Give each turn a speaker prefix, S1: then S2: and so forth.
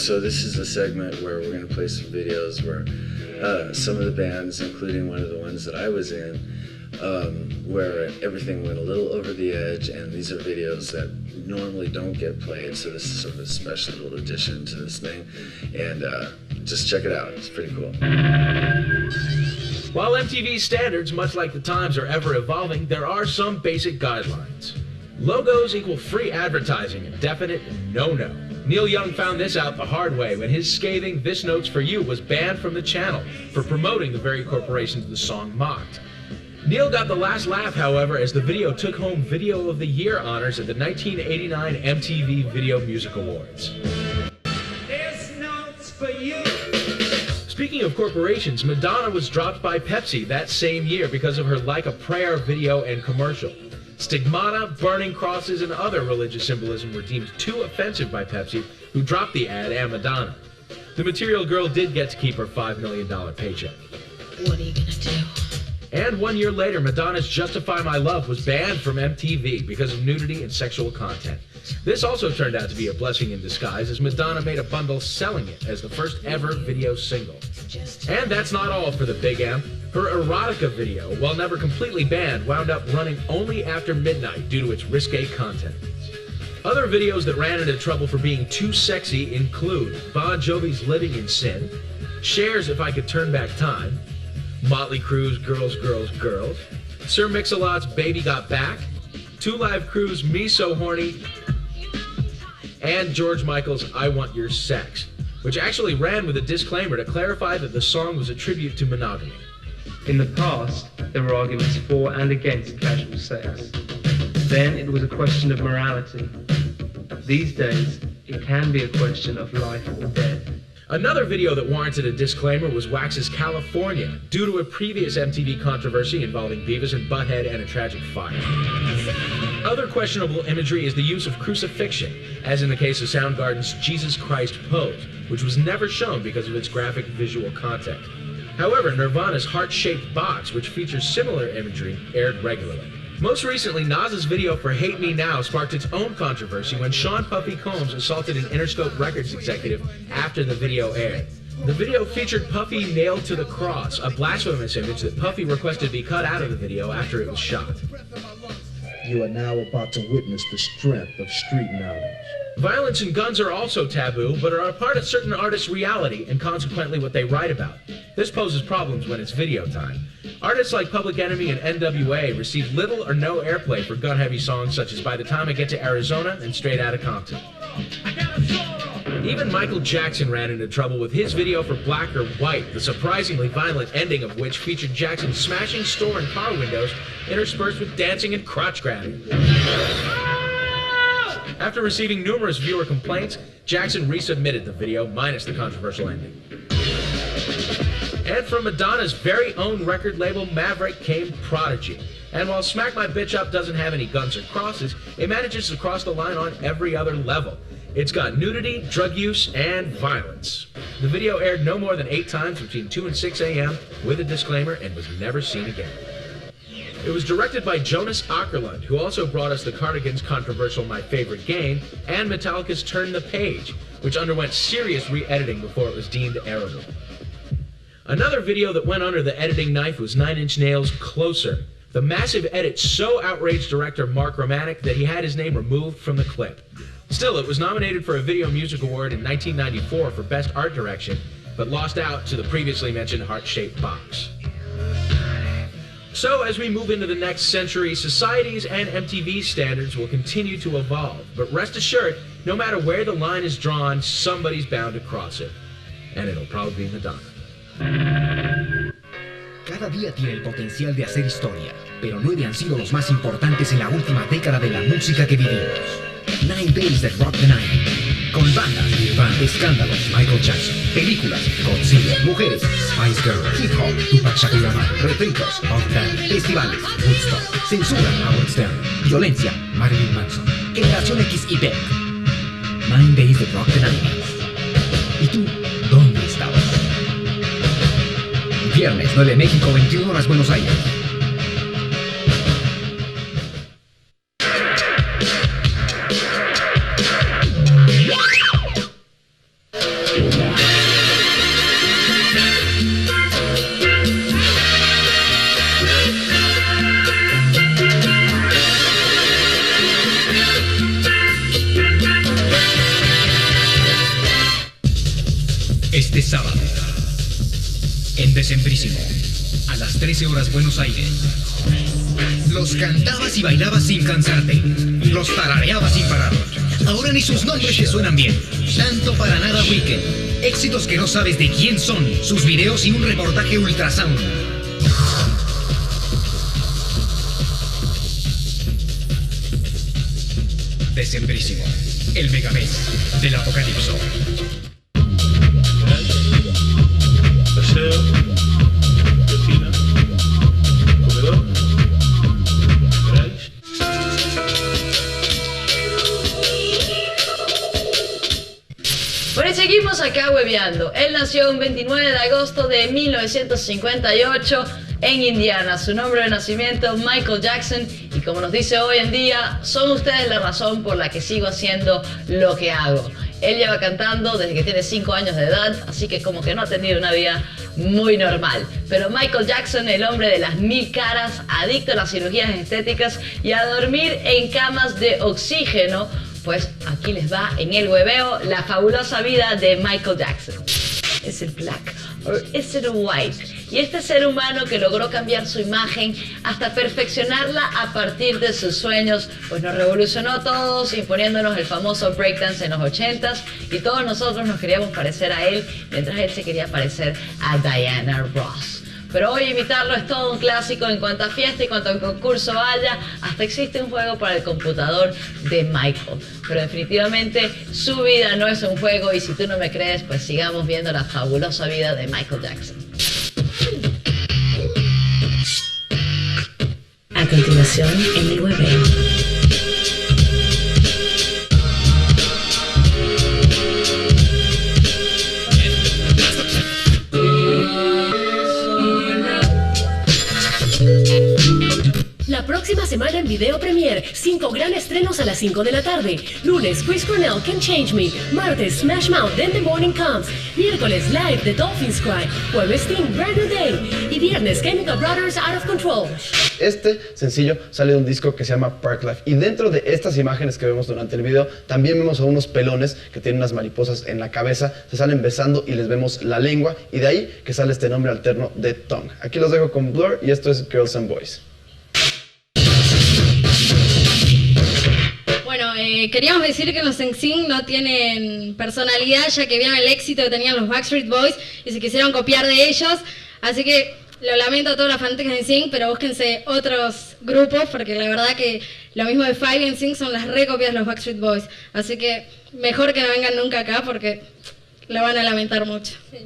S1: So this is a segment where we're going to play some videos where some of the bands, including one of the ones that I was in, where everything went a little over the edge, and these are videos that normally don't get played, so this is sort of a special little addition to this thing, and just check it out, it's pretty cool.
S2: While MTV's standards, much like the times, are ever evolving, there are some basic guidelines. Logos equal free advertising, a definite no-no. Neil Young found this out the hard way when his scathing "This Note's for You" was banned from the channel for promoting the very corporations the song mocked. Neil got the last laugh, however, as the video took home Video of the Year honors at the 1989 MTV Video Music Awards.
S3: This note's for you.
S2: Speaking of corporations, Madonna was dropped by Pepsi that same year because of her Like a Prayer video and commercial. Stigmata, burning crosses, and other religious symbolism were deemed too offensive by Pepsi, who dropped the ad and Madonna. The Material Girl did get to keep her $5 million paycheck.
S4: What are you gonna do?
S2: And 1 year later, Madonna's Justify My Love was banned from MTV because of nudity and sexual content. This also turned out to be a blessing in disguise, as Madonna made a bundle selling it as the first ever video single. And that's not all for the Big M. Her erotica video, while never completely banned, wound up running only after midnight due to its risque content. Other videos that ran into trouble for being too sexy include Bon Jovi's Living in Sin, Cher's If I Could Turn Back Time, Motley Crue's Girls, Girls, Girls, Sir Mix-a-Lot's Baby Got Back, Two Live Crew's Me So Horny, and George Michael's I Want Your Sex, which actually ran with a disclaimer to clarify that the song was a tribute to monogamy.
S5: In the past, there were arguments for and against casual sex. Then it was a question of morality. These days, it can be a question of life or death.
S2: Another video that warranted a disclaimer was Wax's California, due to a previous MTV controversy involving Beavis and Butthead and a tragic fire. Other questionable imagery is the use of crucifixion, as in the case of Soundgarden's Jesus Christ Pose, which was never shown because of its graphic visual content. However, Nirvana's Heart-Shaped Box, which features similar imagery, aired regularly. Most recently, Nas's video for Hate Me Now sparked its own controversy when Sean Puffy Combs assaulted an Interscope Records executive after the video aired. The video featured Puffy nailed to the cross, a blasphemous image that Puffy requested be cut out of the video after it was shot.
S6: You are now about to witness the strength of street knowledge.
S2: Violence and guns are also taboo, but are a part of certain artists' reality and consequently what they write about. This poses problems when it's video time. Artists like Public Enemy and NWA receive little or no airplay for gun-heavy songs such as By the Time I Get to Arizona and Straight Outta Compton. Even Michael Jackson ran into trouble with his video for Black or White, the surprisingly violent ending of which featured Jackson smashing store and car windows interspersed with dancing and crotch grabbing. After receiving numerous viewer complaints, Jackson resubmitted the video, minus the controversial ending. And from Madonna's very own record label, Maverick, came Prodigy. And while Smack My Bitch Up doesn't have any guns or crosses, it manages to cross the line on every other level. It's got nudity, drug use, and violence. The video aired no more than 8 times between 2 and 6 a.m. with a disclaimer and was never seen again. It was directed by Jonas Åkerlund, who also brought us the Cardigans' controversial My Favorite Game, and Metallica's Turn the Page, which underwent serious re-editing before it was deemed airable. Another video that went under the editing knife was Nine Inch Nails' Closer. The massive edit so outraged director Mark Romanek that he had his name removed from the clip. Still, it was nominated for a Video Music Award in 1994 for Best Art Direction, but lost out to the previously mentioned Heart-Shaped Box. So, as we move into the next century, societies and MTV standards will continue to evolve, but rest assured, no matter where the line is drawn, somebody's bound to cross it. And it'll probably be Madonna.
S7: Cada día tiene el potencial de hacer historia, pero 9 han sido los más importantes en la última década de la música que vivimos. 9 Days That Rock the Night. Con bandas, escándalos, Michael Jackson, películas, Godzilla, mujeres, Spice Girl, hip hop, Tupac Shakur Rahman, refritos, pop band, festivales, Woodstock, censura, Howard Stern, violencia, Marilyn Manson, generación X y B. 9 Days That Rock the Night. ¿Y tú, dónde estabas? Viernes 9 México, 21 horas Buenos Aires. Decembrísimo. A las 13 horas Buenos Aires. Los cantabas y bailabas sin cansarte. Los tarareabas sin parar. Ahora ni sus nombres te suenan bien. Tanto para nada Weekend. Éxitos que no sabes de quién son. Sus videos y un reportaje ultrasound. Decembrísimo. El megamés del apocalipso.
S4: Paseo, cocina, comedor. ¿Veráis?
S8: Bueno, y seguimos acá hueveando. Él nació un 29 de agosto de 1958 en Indiana. Su nombre de nacimiento, Michael Jackson. Y como nos dice hoy en día, son ustedes la razón por la que sigo haciendo lo que hago. Él lleva cantando desde que tiene 5 años de edad, así que como que no ha tenido una vida muy normal. Pero Michael Jackson, el hombre de las 1000 caras, adicto a las cirugías estéticas y a dormir en camas de oxígeno, pues aquí les va en el hueveo la fabulosa vida de Michael Jackson. ¿Es it black or is it white? Y este ser humano que logró cambiar su imagen hasta perfeccionarla a partir de sus sueños, pues nos revolucionó a todos imponiéndonos el famoso breakdance en los 80s y todos nosotros nos queríamos parecer a él mientras él se quería parecer a Diana Ross. Pero hoy imitarlo es todo un clásico en cuanto a fiesta y cuanto a concurso vaya. Hasta existe un juego para el computador de Michael. Pero definitivamente su vida no es un juego y si tú no me crees, pues sigamos viendo la fabulosa vida de Michael Jackson.
S9: A continuación, en el hueveo.
S10: La próxima semana en Video Premiere, 5 gran estrenos a las 5 de la tarde. Lunes, Chris Cornell, Can Change Me. Martes, Smash Mouth, Then the Morning Comes. Miércoles, Live, The Dolphins Cry. Jueves, Sting, Brand New Day. Y viernes, Chemical Brothers, Out of Control.
S11: Este sencillo sale de un disco que se llama Park Life. Y dentro de estas imágenes que vemos durante el video, también vemos a unos pelones que tienen unas mariposas en la cabeza. Se salen besando y les vemos la lengua. Y de ahí que sale este nombre alterno de Tongue. Aquí los dejo con Blur y esto es Girls and Boys.
S12: Bueno, queríamos decir que los Zingg no tienen personalidad, ya que vieron el éxito que tenían los Backstreet Boys y se quisieron copiar de ellos. Así que lo lamento a todos los fanáticos de Zingg, pero búsquense otros grupos, porque la verdad que lo mismo de Five y Zingg son las recopias de los Backstreet Boys. Así que mejor que no vengan nunca acá, porque lo van a lamentar mucho. Sí.